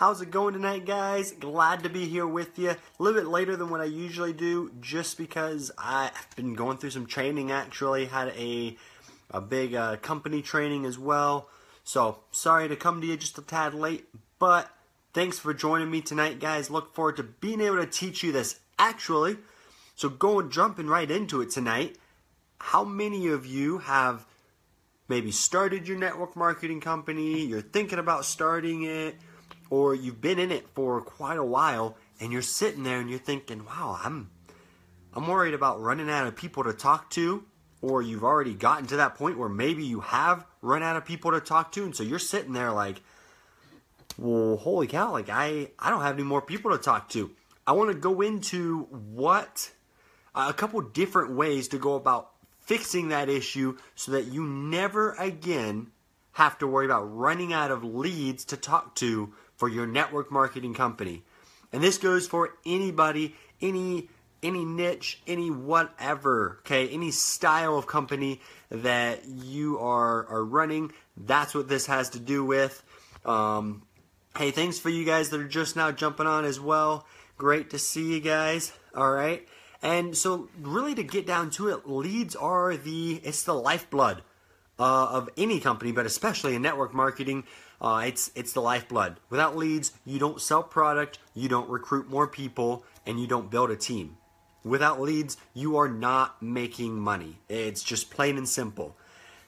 How's it going tonight, guys? Glad to be here with you. A little bit later than what I usually do, just because I've been going through some training. Actually, had a big company training as well. So sorry to come to you just a tad late, but thanks for joining me tonight, guys. Look forward to being able to teach you this actually. So jumping right into it tonight. How many of you have maybe started your network marketing company? You're thinking about starting it, or you've been in it for quite a while, and you're sitting there and you're thinking, "Wow, I'm worried about running out of people to talk to." Or you've already gotten to that point where maybe you have run out of people to talk to, and so you're sitting there like, "Well, holy cow! Like I don't have any more people to talk to." I want to go into a couple different ways to go about fixing that issue so that you never again have to worry about running out of leads to talk to for your network marketing company. And this goes for anybody, any niche, any whatever, okay, any style of company that you are running. That's what this has to do with. Hey, thanks for you guys that are just now jumping on as well. Great to see you guys. All right. And so really to get down to it, leads are it's the lifeblood of any company, but especially in network marketing. It's the lifeblood. Without leads, you don't sell product, you don't recruit more people, and you don't build a team. Without leads, you are not making money. It's just plain and simple.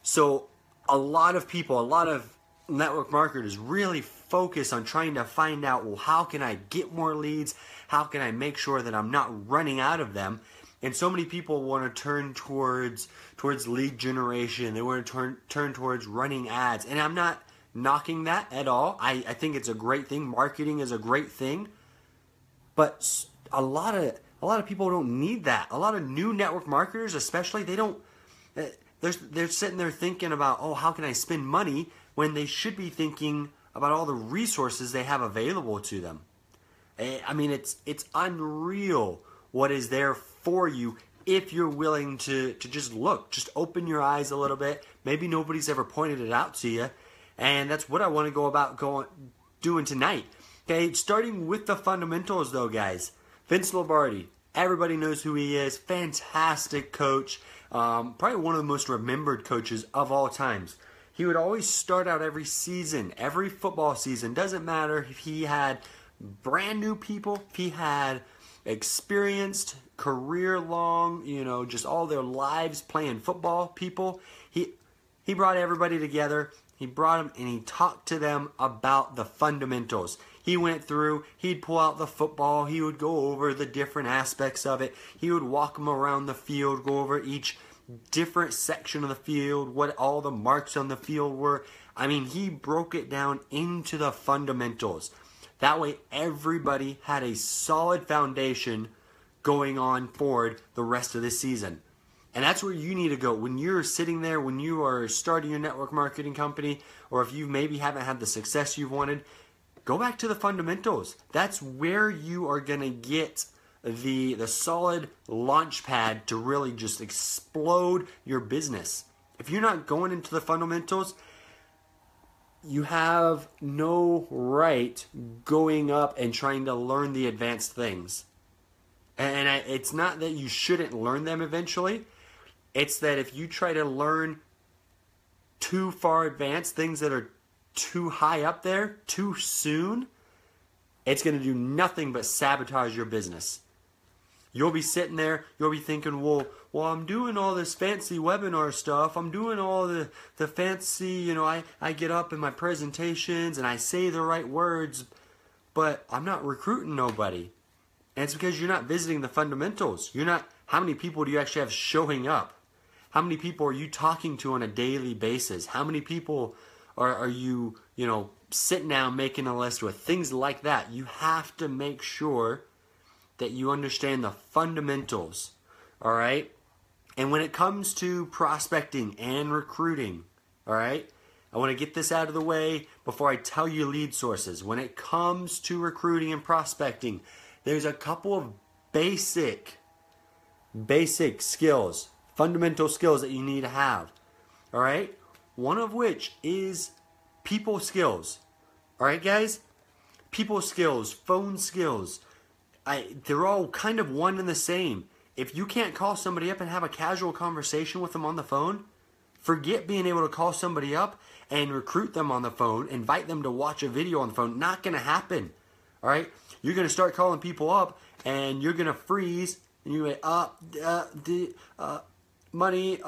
So a lot of people, a lot of network marketers really focus on trying to find out, well, how can I get more leads? How can I make sure that I'm not running out of them? And so many people want to turn towards lead generation. They want to turn towards running ads. And I'm not knocking that at all. I think it's a great thing. Marketing is a great thing. But a lot of people don't need that. A lot of new network marketers, especially, they're sitting there thinking about, oh, how can I spend money, when they should be thinking about all the resources they have available to them. I mean, it's unreal what is there for you if you're willing to just look, just open your eyes a little bit. Maybe nobody's ever pointed it out to you, and that's what I want to go about doing tonight. Okay, starting with the fundamentals though, guys. Vince Lombardi, everybody knows who he is. Fantastic coach, probably one of the most remembered coaches of all times. He would always start out every season, every football season. Doesn't matter if he had brand new people, if he had experienced, career-long, just all their lives playing football people. He brought everybody together. He brought them and he talked to them about the fundamentals. He went through, he'd pull out the football, he would go over the different aspects of it. He would walk them around the field, go over each different section of the field, what all the marks on the field were. I mean, he broke it down into the fundamentals. That way everybody had a solid foundation going on forward the rest of the season. And that's where you need to go when you're sitting there, when you are starting your network marketing company, or if you maybe haven't had the success you've wanted. Go back to the fundamentals. That's where you are going to get the solid launch pad to really just explode your business. If you're not going into the fundamentals, you have no right going up and trying to learn the advanced things. And it's not that you shouldn't learn them eventually. It's that if you try to learn too far advanced things that are too high up there too soon, it's going to do nothing but sabotage your business. You'll be sitting there, you'll be thinking, well, I'm doing all this fancy webinar stuff. I'm doing all the fancy, I get up in my presentations and I say the right words, but I'm not recruiting nobody. And it's because you're not visiting the fundamentals. How many people do you actually have showing up? How many people are you talking to on a daily basis? How many people are you, sitting down making a list with? Things like that. You have to make sure that you understand the fundamentals, all right? And when it comes to prospecting and recruiting, all right, I want to get this out of the way before I tell you lead sources. When it comes to recruiting and prospecting, there's a couple of basic skills, fundamental skills that you need to have, all right? One of which is people skills, all right, guys? people skills, phone skills, they're all kind of one and the same. If you can't call somebody up and have a casual conversation with them on the phone, forget being able to call somebody up and recruit them on the phone, invite them to watch a video on the phone. Not going to happen. All right? You're going to start calling people up and you're going to freeze and you're like, money,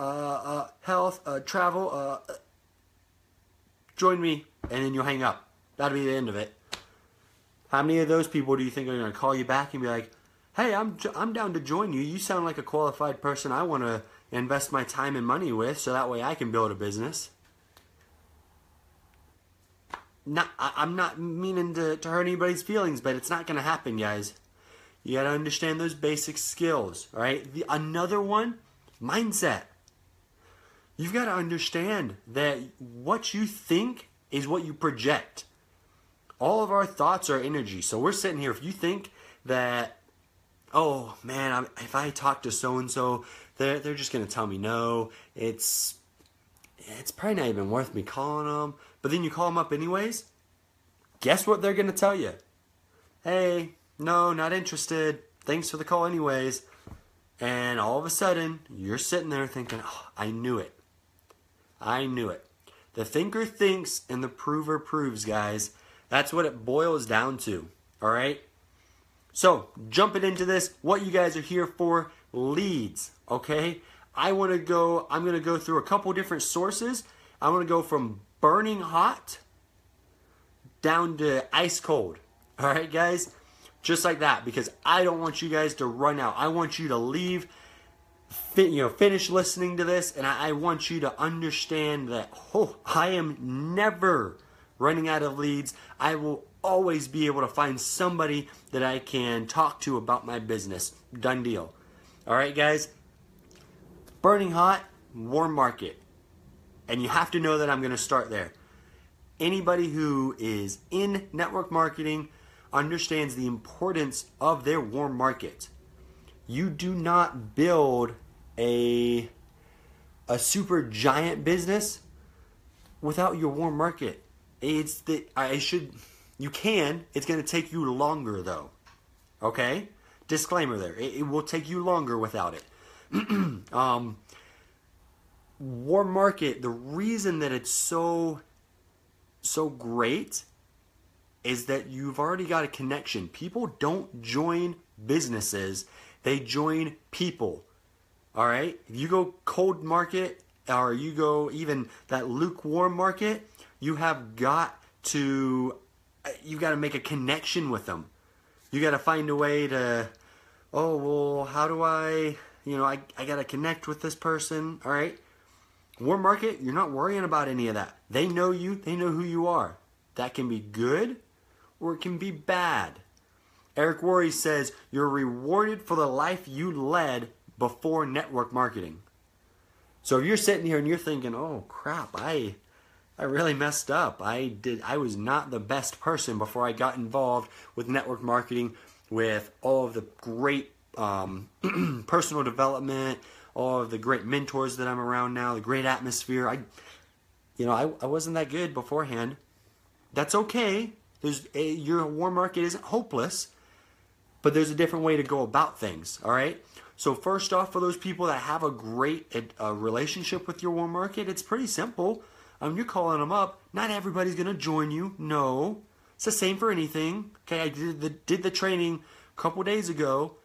health, travel, join me, and then you'll hang up. That'll be the end of it. How many of those people do you think are going to call you back and be like, hey, I'm down to join you. You sound like a qualified person I want to invest my time and money with so that way I can build a business? I'm not meaning to hurt anybody's feelings, but it's not going to happen, guys. You got to understand those basic skills, all right? Another one, mindset. You've got to understand that what you think is what you project. All of our thoughts are energy. So we're sitting here, if you think that, oh man, if I talk to so-and-so, they're just going to tell me no, it's probably not even worth me calling them. But then you call them up anyways, guess what they're going to tell you? Hey, no, not interested. Thanks for the call anyways. And all of a sudden, you're sitting there thinking, oh, I knew it. I knew it. The thinker thinks and the prover proves, guys. That's what it boils down to. All right? So, jumping into this, what you guys are here for, leads. Okay? I'm going to go through a couple different sources. I'm going to go from burning hot down to ice cold. All right, guys? Just like that, because I don't want you guys to run out. I want you to leave, finish listening to this, and I want you to understand that, I am never running out of leads. I will always be able to find somebody that I can talk to about my business. Done deal. All right, guys? Burning hot, warm market. And you have to know that I'm going to start there. Anybody who is in network marketing understands the importance of their warm market. You do not build a super giant business without your warm market. You can. It's going to take you longer though. Okay? Disclaimer there. It will take you longer without it. Warm market, the reason that it's so great is that you've already got a connection. People don't join businesses. They join people. All right? If you go cold market or you go even that lukewarm market, you've got to make a connection with them. You got to find a way to, how do I got to connect with this person. All right? Warm market, you're not worrying about any of that. They know you. They know who you are. That can be good or it can be bad. Eric Worre says, you're rewarded for the life you led before network marketing. So if you're sitting here and you're thinking, oh crap, I really messed up. I was not the best person before I got involved with network marketing, with all of the great personal development, all of the great mentors that I'm around now, the great atmosphere. I wasn't that good beforehand. That's okay. Your warm market isn't hopeless, but there's a different way to go about things. All right. So first off, for those people that have a great relationship with your warm market, it's pretty simple. You're calling them up. Not everybody's going to join you. No. It's the same for anything. Okay, I did the training a couple days ago.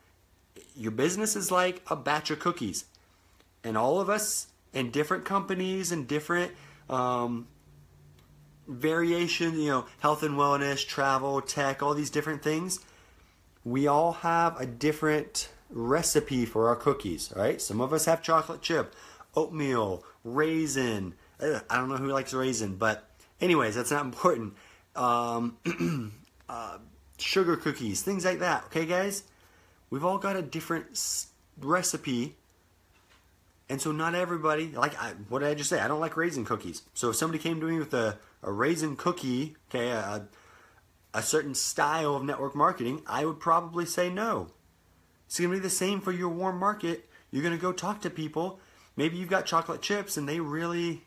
Your business is like a batch of cookies. And all of us in different companies and different variations, health and wellness, travel, tech, all these different things, we all have a different recipe for our cookies, all right? Some of us have chocolate chip, oatmeal, raisin. I don't know who likes raisin, but anyways, that's not important. Sugar cookies, things like that, okay, guys? We've all got a different recipe. And so not everybody, what did I just say? I don't like raisin cookies. So if somebody came to me with a raisin cookie, okay, a certain style of network marketing, I would probably say no. It's going to be the same for your warm market. You're going to go talk to people. Maybe you've got chocolate chips and they really,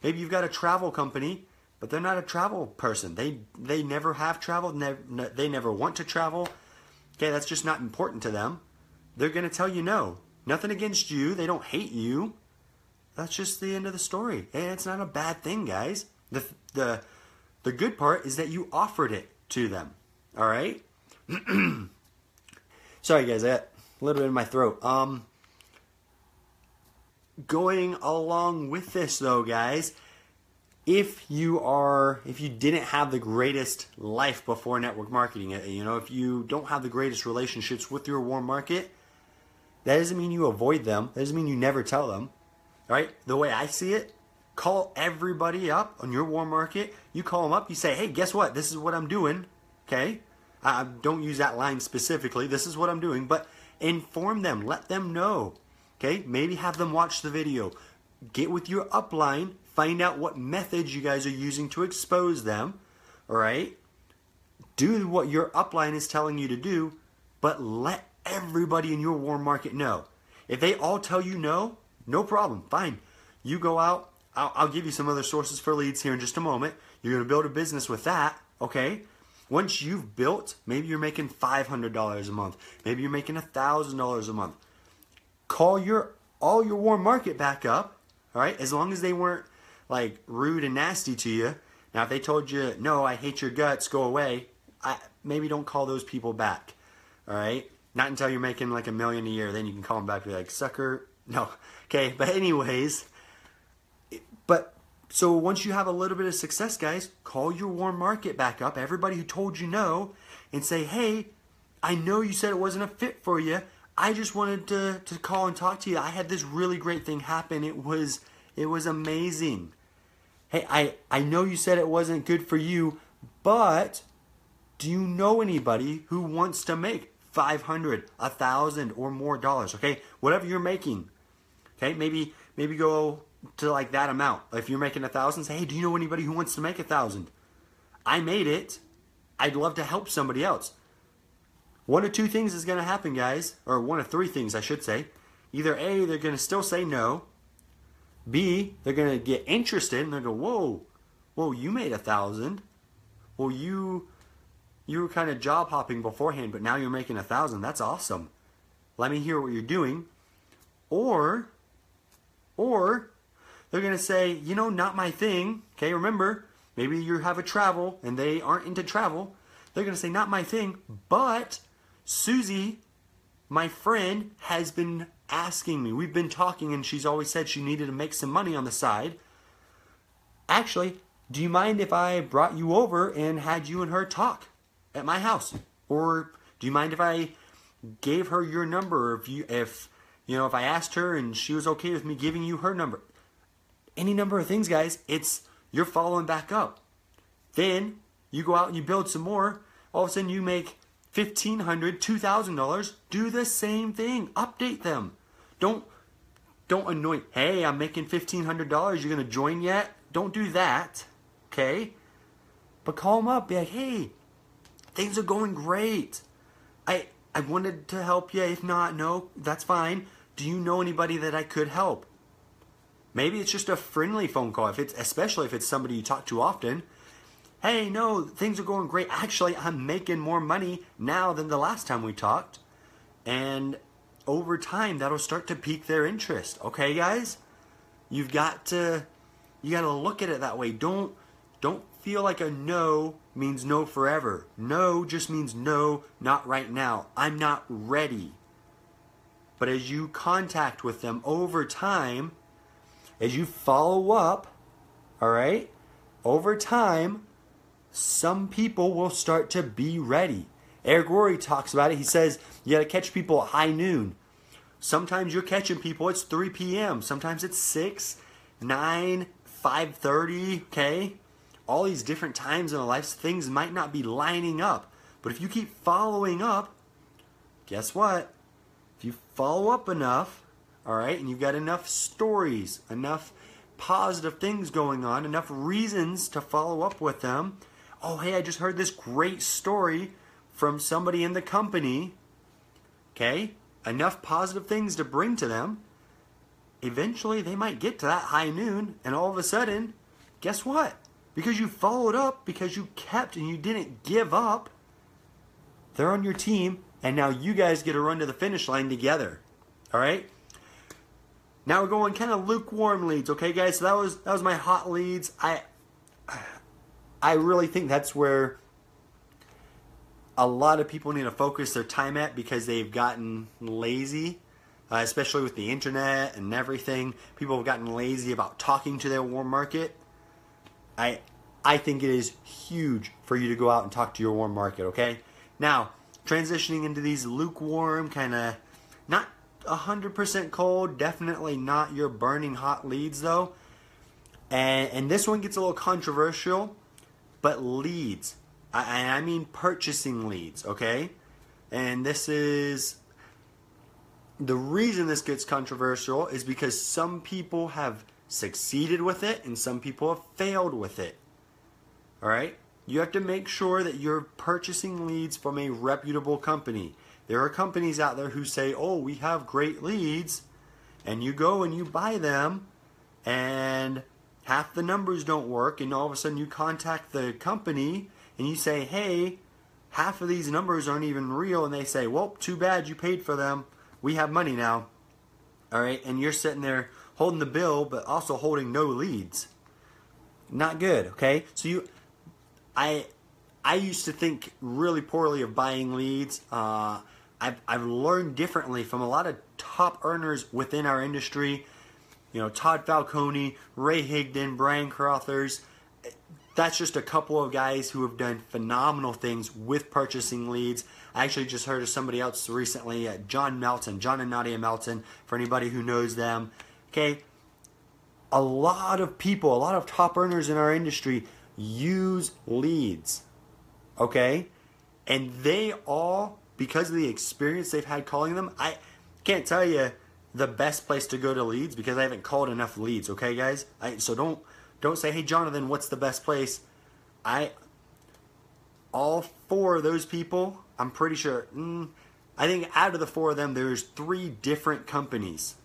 maybe you've got a travel company but they're not a travel person. They never have traveled. They never want to travel. Okay, that's just not important to them. They're going to tell you no. Nothing against you. They don't hate you. That's just the end of the story. And it's not a bad thing, guys. The good part is that you offered it to them. All right? Sorry, guys. I got a little bit in my throat. Going along with this, though, guys, if you didn't have the greatest life before network marketing, if you don't have the greatest relationships with your warm market, that doesn't mean you avoid them. That doesn't mean you never tell them. All right? The way I see it, call everybody up on your warm market. You call them up. You say, hey, guess what? This is what I'm doing. Okay? Don't use that line specifically. This is what I'm doing. But inform them. Let them know. Okay? Maybe have them watch the video. Get with your upline. Find out what methods you guys are using to expose them. All right? Do what your upline is telling you to do, but let everybody in your warm market know. If they all tell you no, no problem. Fine. You go out. I'll give you some other sources for leads here in just a moment. You're going to build a business with that. Okay? Once you've built, maybe you're making $500 a month. Maybe you're making $1,000 a month. Call all your warm market back up. All right? As long as they weren't like rude and nasty to you. Now, if they told you, no, I hate your guts, go away, maybe don't call those people back. All right? Not until you're making like $1 million a year. Then you can call them back and be like, sucker. No. Okay, but anyways, so once you have a little bit of success, guys, call your warm market back up, everybody who told you no, and say, hey, I know you said it wasn't a fit for you. I just wanted to call and talk to you. I had this really great thing happen. It was amazing. Hey, I know you said it wasn't good for you, but do you know anybody who wants to make $500, $1,000 or more dollars? Okay, whatever you're making. Okay, maybe go to like that amount. If you're making $1,000, say, hey, do you know anybody who wants to make $1,000? I made it. I'd love to help somebody else. One of two things is going to happen, guys, or one of three things, I should say. Either A, they're going to still say no. B, they're going to get interested and they're going to go, whoa, you made $1,000. Well, you were kind of job hopping beforehand, but now you're making $1,000. That's awesome. Let me hear what you're doing. Or they're going to say, not my thing. Okay, remember, maybe you have a travel and they aren't into travel. They're going to say, not my thing, but Susie, my friend, has been asking me. We've been talking and she's always said she needed to make some money on the side. Actually, do you mind if I brought you over and had you and her talk at my house? Or do you mind if I gave her your number? If I asked her and she was okay with me giving you her number? Any number of things, guys. You're following back up. Then you go out and you build some more. All of a sudden you make $1,500, $2,000. Do the same thing. Update them. Don't anoint. Hey, I'm making $1,500. You're gonna join yet? Don't do that. Okay. But call them up. Be like, hey, things are going great. I wanted to help you. If not, no, that's fine. Do you know anybody that I could help? Maybe it's just a friendly phone call, especially if it's somebody you talk to often. Hey, no, things are going great. Actually, I'm making more money now than the last time we talked. And over time, that'll start to pique their interest. Okay, guys? You got to look at it that way. Don't feel like a no means no forever. No just means no, not right now. I'm not ready. But as you contact with them over time, as you follow up, all right, over time, some people will start to be ready. Eric Rory talks about it. He says you got to catch people at high noon. Sometimes you're catching people, it's 3 p.m. Sometimes it's 6, 9, 5:30, okay? All these different times in our lives, things might not be lining up. But if you keep following up, guess what? If you follow up enough, all right, and you've got enough stories, enough positive things going on, enough reasons to follow up with them. Oh, hey, I just heard this great story from somebody in the company. Okay? Enough positive things to bring to them. Eventually, they might get to that high noon, and all of a sudden, guess what? because you followed up, because you kept and you didn't give up. They're on your team, and now you guys get to run to the finish line together. All right? Now we're going kind of lukewarm leads, okay, guys? So that was my hot leads. I really think that's where a lot of people need to focus their time at, because they've gotten lazy, especially with the internet and everything. People have gotten lazy about talking to their warm market. I think it is huge for you to go out and talk to your warm market, okay? Now, transitioning into these lukewarm, kind of not 100% cold, definitely not your burning hot leads though. And this one gets a little controversial, but leads. I mean purchasing leads, okay? And this is, the reason this gets controversial is because some people have succeeded with it and some people have failed with it. All right? You have to make sure that you're purchasing leads from a reputable company. There are companies out there who say, oh, we have great leads, and you go and you buy them, and half the numbers don't work, and all of a sudden you contact the company and you say, hey, half of these numbers aren't even real, and they say, well, too bad, you paid for them. We have money now. All right, and you're sitting there holding the bill, but also holding no leads. Not good, okay? So I used to think really poorly of buying leads. I've learned differently from a lot of top earners within our industry. You know, Todd Falcone, Ray Higdon, Brian Crothers. That's just a couple of guys who have done phenomenal things with purchasing leads. I actually just heard of somebody else recently, John and Nadia Melton, for anybody who knows them. Okay, a lot of people, a lot of top earners in our industry use leads, okay? And they all, because of the experience they've had calling them, I can't tell you the best place to go to leads because I haven't called enough leads, okay, guys? So don't say, hey, Jonathan, what's the best place? All four of those people, I'm pretty sure, I think out of the four of them, there's 3 different companies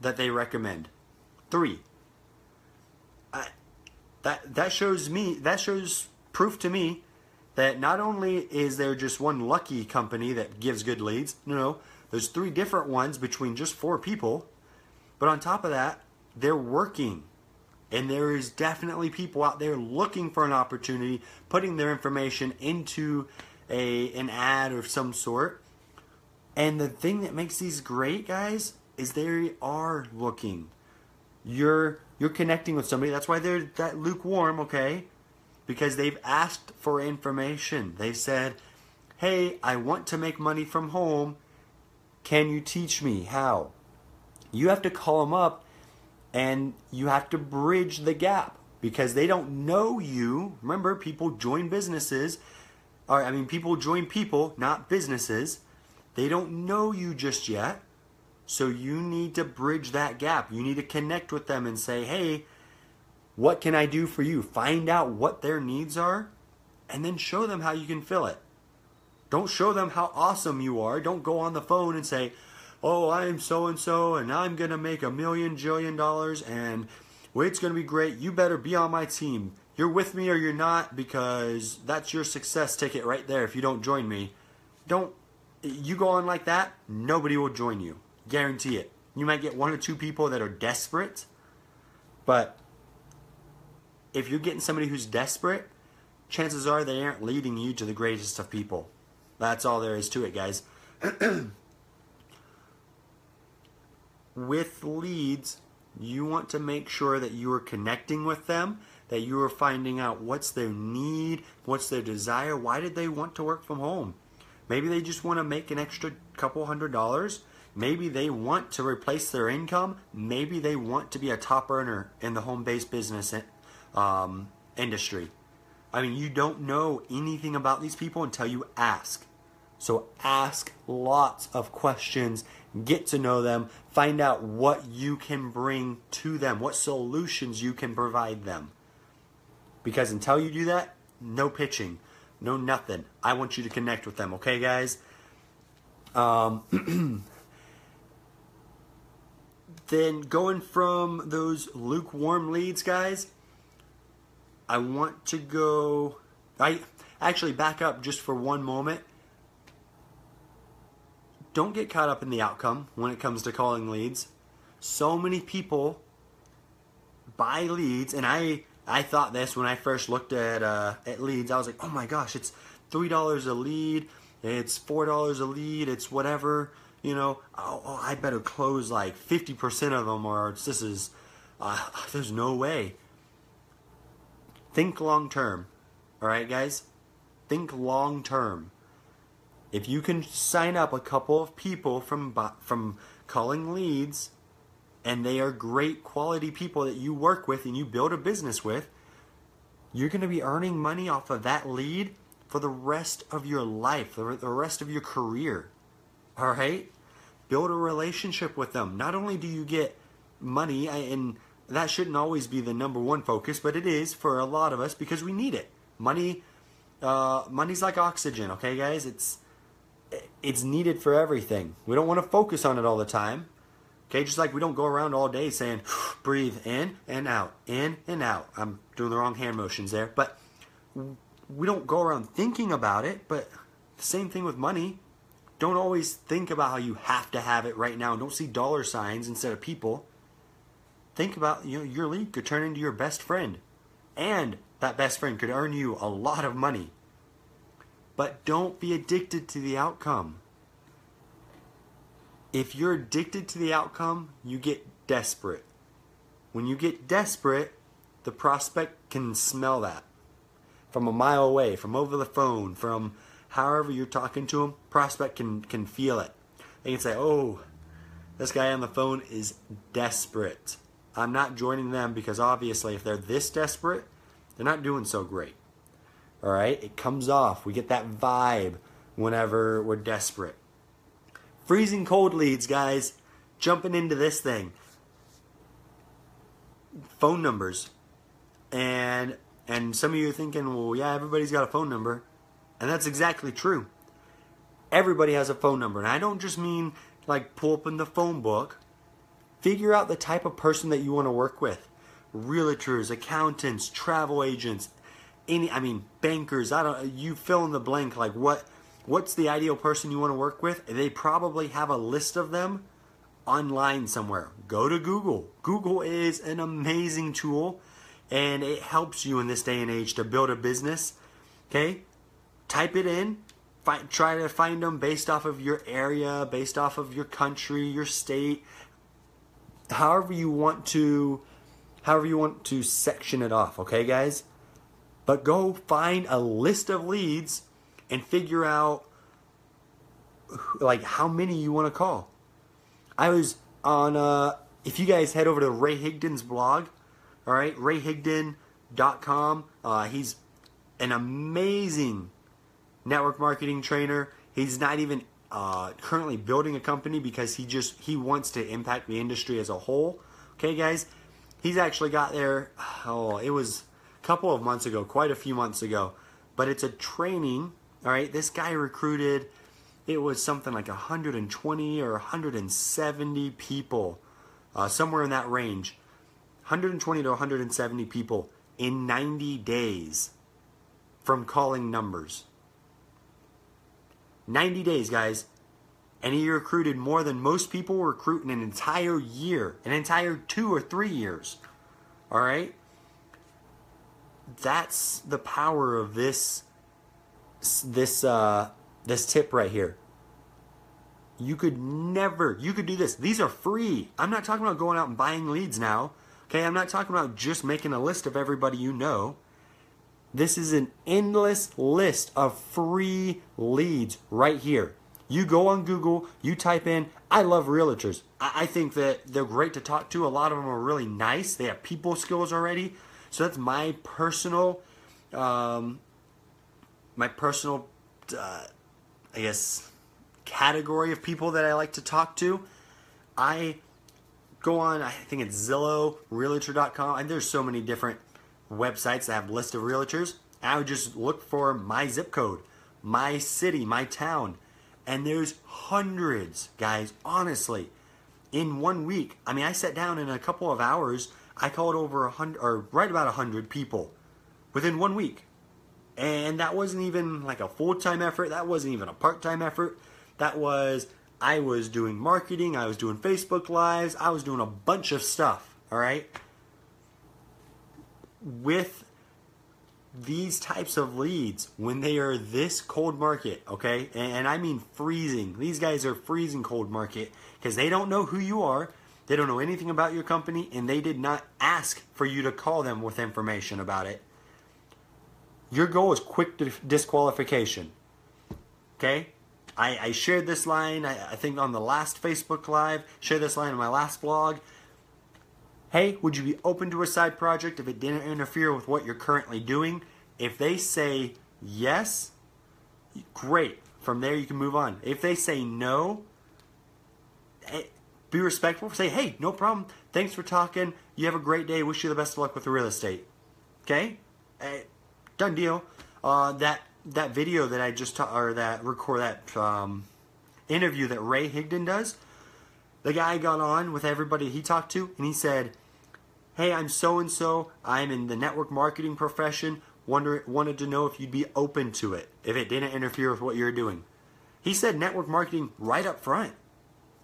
that they recommend. 3. That shows proof to me that not only is there just one lucky company that gives good leads, no, there's 3 different ones between just 4 people, but on top of that, they're working. And there is definitely people out there looking for an opportunity, putting their information into an ad of some sort. And the thing that makes these great, guys, is they are looking. You're connecting with somebody. That's why they're that lukewarm, okay? Because they've asked for information. They said, hey, I want to make money from home. Can you teach me how? You have to call them up and you have to bridge the gap because they don't know you. Remember, people join businesses. People join people, not businesses. They don't know you just yet. So you need to bridge that gap. You need to connect with them and say, hey, what can I do for you? Find out what their needs are and then show them how you can fill it. Don't show them how awesome you are. Don't go on the phone and say, oh, I'm so-and-so and I'm going to make $1 million jillion and it's going to be great. You better be on my team. You're with me or you're not because that's your success ticket right there if you don't join me. You go on like that, nobody will join you. Guarantee it. You might get 1 or 2 people that are desperate, but if you're getting somebody who's desperate, chances are they aren't leading you to the greatest of people. That's all there is to it, guys. With leads, you want to make sure that you are connecting with them, that you are finding out what's their need, what's their desire, why did they want to work from home? Maybe they just want to make an extra couple $100. Maybe they want to replace their income. Maybe they want to be a top earner in the home-based business industry. I mean, you don't know anything about these people until you ask. So ask lots of questions, get to know them, find out what you can bring to them, what solutions you can provide them. Because until you do that, no pitching, no nothing. I want you to connect with them, okay, guys? Then going from those lukewarm leads, guys, I want to go, I actually back up just for one moment. Don't get caught up in the outcome when it comes to calling leads. So many people buy leads, and I thought this when I first looked at leads. I was like, oh my gosh, it's $3 a lead, it's $4 a lead, it's whatever, you know. Oh, I better close like 50% of them, or there's no way. Think long term, all right, guys. Think long term. If you can sign up a couple of people from calling leads, and they are great quality people that you work with and you build a business with, you're going to be earning money off of that lead for the rest of your life, the rest of your career. All right? Build a relationship with them. Not only do you get money, and that shouldn't always be the number one focus, but it is for a lot of us because we need it. Money's like oxygen, okay, guys? It's needed for everything. We don't want to focus on it all the time. Okay, just like we don't go around all day saying, breathe in and out, in and out. I'm doing the wrong hand motions there. But we don't go around thinking about it. But the same thing with money. Don't always think about how you have to have it right now. Don't see dollar signs instead of people. Think about, your lead could turn into your best friend. And that best friend could earn you a lot of money. But don't be addicted to the outcome. If you're addicted to the outcome, you get desperate. When you get desperate, the prospect can smell that. From a mile away, from over the phone, from however you're talking to them, prospect can feel it. They can say, oh, this guy on the phone is desperate. I'm not joining them because obviously if they're this desperate, they're not doing so great. All right? It comes off. We get that vibe whenever we're desperate. Freezing cold leads, guys. Jumping into this thing. Phone numbers. And some of you are thinking, well, yeah, everybody's got a phone number. And that's exactly true. Everybody has a phone number. And I don't just mean like pull up in the phone book. Figure out the type of person that you want to work with. Realtors, accountants, travel agents, bankers. You fill in the blank. Like what's the ideal person you want to work with? They probably have a list of them online somewhere. Go to Google. Google is an amazing tool, and it helps you in this day and age to build a business. Okay? Type it in. Try to find them based off of your area, based off of your country, your state. However you want to section it off, okay, guys? But go find a list of leads and figure out like how many you want to call. I was on, if you guys head over to Ray Higdon's blog, all right, rayhigdon.com. He's an amazing network marketing trainer. He's not even currently building a company because he wants to impact the industry as a whole. Okay, guys? He's actually got there, it was a couple of months ago, quite a few months ago. But it's a training, all right? This guy recruited, it was something like 120 or 170 people, somewhere in that range. 120 to 170 people in 90 days from calling numbers. 90 days, guys. And he recruited more than most people recruit in an entire year, an entire 2 or 3 years. All right? That's the power of this tip right here. You could do this. These are free. I'm not talking about going out and buying leads now. Okay, I'm not talking about just making a list of everybody you know. This is an endless list of free leads right here. You go on Google, you type in, I love realtors. I think that they're great to talk to. A lot of them are really nice. They have people skills already. So that's my personal, category of people that I like to talk to. I go on, I think it's Zillow, Realtor.com, and there's so many different websites that have lists of realtors. I would just look for my zip code, my city, my town, and there's hundreds, guys, honestly. In 1 week, I sat down in a couple of hours, I called over 100, or right about 100 people. within 1 week. And that wasn't even like a full-time effort. That wasn't even a part-time effort. I was doing marketing. I was doing Facebook Lives. I was doing a bunch of stuff, all right? With these types of leads, when they are this cold market, okay? And I mean freezing. These guys are freezing cold market because they don't know who you are. They don't know anything about your company, and they did not ask for you to call them with information about it. Your goal is quick disqualification. Okay? I shared this line, I think on the last Facebook Live, shared this line in my last blog. Hey, would you be open to a side project if it didn't interfere with what you're currently doing? If they say yes, great. From there you can move on. If they say no, be respectful. Say, hey, no problem. Thanks for talking. You have a great day. Wish you the best of luck with the real estate. Okay? Done deal. That video that I just interview that Ray Higdon does, the guy got on with everybody he talked to, and he said, hey, I'm so-and-so. I'm in the network marketing profession. Wanted to know if you'd be open to it, if it didn't interfere with what you're doing. He said network marketing right up front.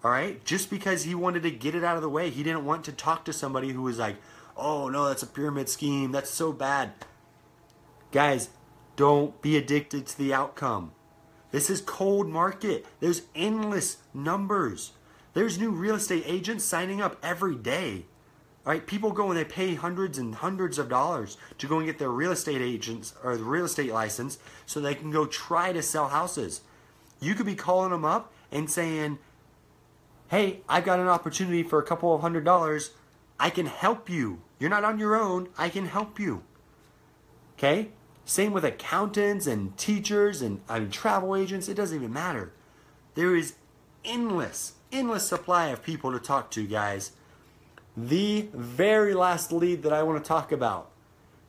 All right? Just because he wanted to get it out of the way. He didn't want to talk to somebody who was like, oh, no, that's a pyramid scheme. That's so bad. Guys, don't be addicted to the outcome. This is cold market. There's endless numbers. There's new real estate agents signing up every day. All right, people go and they pay hundreds and hundreds of dollars to go and get their real estate agents or the real estate license so they can go try to sell houses. You could be calling them up and saying, hey, I've got an opportunity for a couple of $100. I can help you. You're not on your own. I can help you. Okay? Same with accountants and teachers and travel agents. It doesn't even matter. There is endless supply of people to talk to, guys. The very last lead that I want to talk about.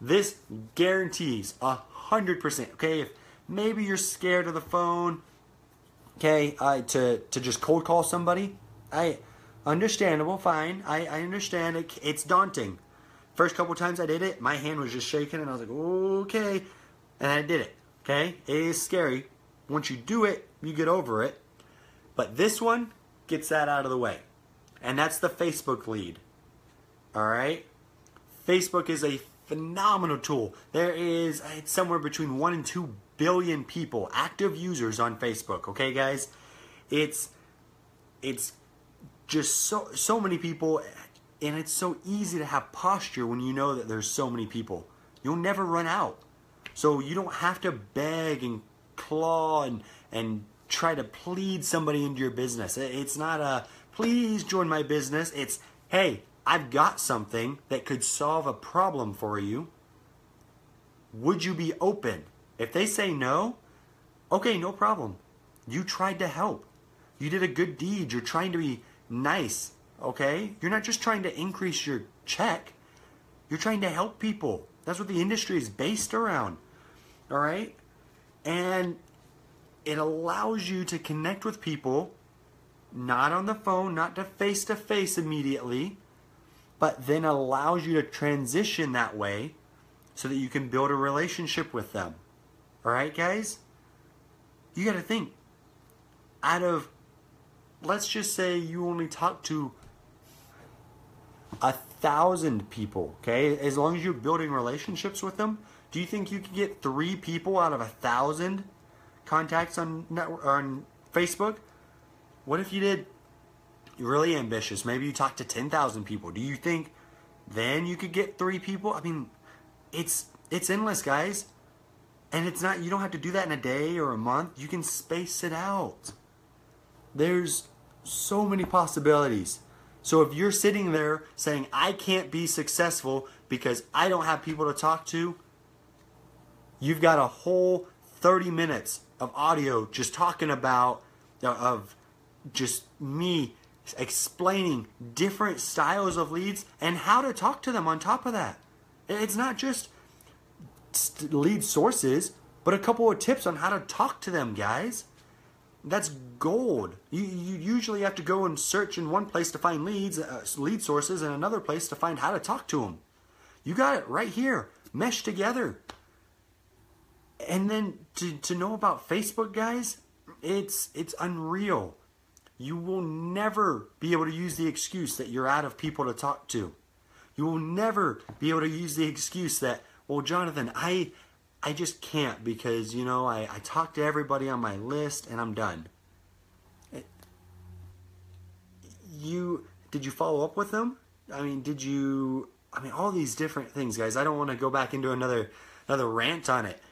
This guarantees 100%. Okay, if maybe you're scared of the phone, okay, to just cold call somebody, understandable, fine. I understand it's daunting. First couple times I did it, my hand was just shaking, and I was like, okay, and I did it. Okay, it is scary. Once you do it, you get over it. But this one gets that out of the way, and that's the Facebook lead. All right, Facebook is a phenomenal tool. It's somewhere between 1 and 2 billion people, active users on Facebook. Okay, guys, it's just so many people. And it's so easy to have posture when you know that there's so many people. You'll never run out. So you don't have to beg and claw and try to plead somebody into your business. It's not a, please join my business. It's, hey, I've got something that could solve a problem for you. Would you be open? If they say no, okay, no problem. You tried to help. You did a good deed. You're trying to be nice. Okay? You're not just trying to increase your check. You're trying to help people. That's what the industry is based around. All right? And it allows you to connect with people, not on the phone, not to face immediately, but then allows you to transition that way so that you can build a relationship with them. All right, guys? You got to think. Out of, let's just say you only talk to 1,000 people, okay? As long as you're building relationships with them, do you think you could get 3 people out of 1,000 contacts on Facebook? What if you did really ambitious? Maybe you talked to 10,000 people. Do you think then you could get 3 people? I mean, it's endless, guys. And it's not, you don't have to do that in a day or a month. You can space it out. There's so many possibilities. So if you're sitting there saying, I can't be successful because I don't have people to talk to, you've got a whole 30 minutes of audio just talking about, of just me explaining different styles of leads and how to talk to them on top of that. It's not just lead sources, but a couple of tips on how to talk to them, guys. That's gold. You usually have to go and search in one place to find lead sources and another place to find how to talk to them. You got it right here. mesh together. And then to know about Facebook, guys, it's unreal. You will never be able to use the excuse that you're out of people to talk to. You will never be able to use the excuse that, well, Jonathan, I just can't because, you know, I talked to everybody on my list and I'm done. Did you follow up with them? I mean, all these different things, guys. I don't want to go back into another rant on it.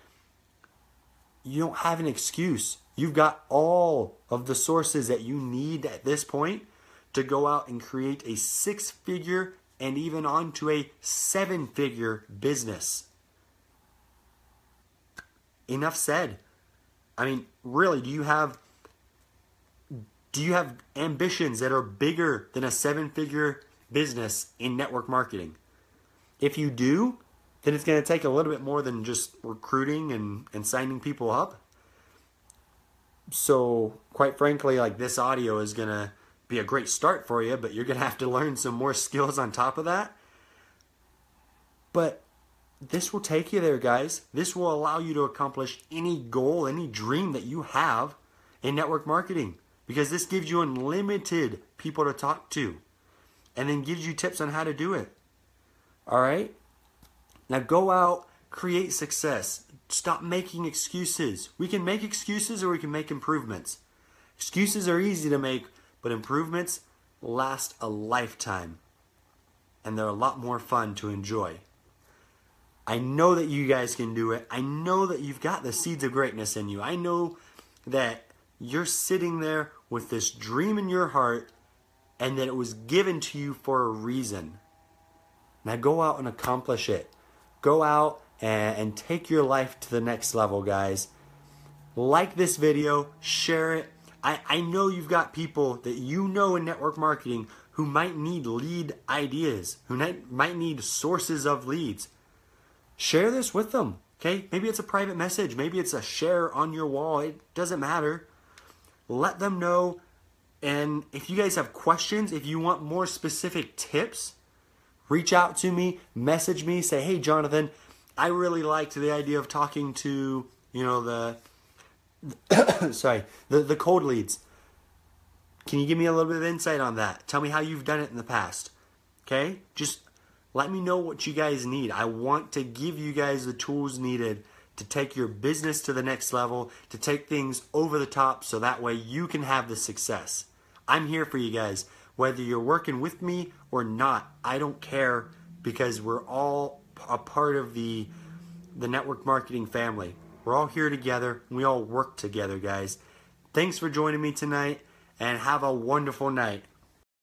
You don't have an excuse. You've got all of the sources that you need at this point to go out and create a 6-figure and even onto a 7-figure business. Enough said. I mean, really, do you have ambitions that are bigger than a 7-figure business in network marketing? If you do, then it's going to take a little bit more than just recruiting and signing people up. So, quite frankly, like, this audio is going to be a great start for you, but you're going to have to learn some more skills on top of that. But this will take you there, guys. This will allow you to accomplish any goal, any dream that you have in network marketing, because this gives you unlimited people to talk to and then gives you tips on how to do it. All right? Now go out, create success. Stop making excuses. We can make excuses or we can make improvements. Excuses are easy to make, but improvements last a lifetime. And they're a lot more fun to enjoy. I know that you guys can do it. I know that you've got the seeds of greatness in you. I know that you're sitting there with this dream in your heart and that it was given to you for a reason. Now go out and accomplish it. Go out and take your life to the next level, guys. Like this video, share it. I know you've got people that you know in network marketing who might need lead ideas, who might need sources of leads. Share this with them, okay? Maybe it's a private message. Maybe it's a share on your wall. It doesn't matter. Let them know. And if you guys have questions, if you want more specific tips, reach out to me, message me, say, hey, Jonathan, I really liked the idea of talking to, you know, the cold leads. Can you give me a little bit of insight on that? Tell me how you've done it in the past. Okay? Just let me know what you guys need. I want to give you guys the tools needed to take your business to the next level, to take things over the top so that way you can have the success. I'm here for you guys. Whether you're working with me or not, I don't care, because we're all a part of the network marketing family. We're all here together, and we all work together, guys. Thanks for joining me tonight, and have a wonderful night.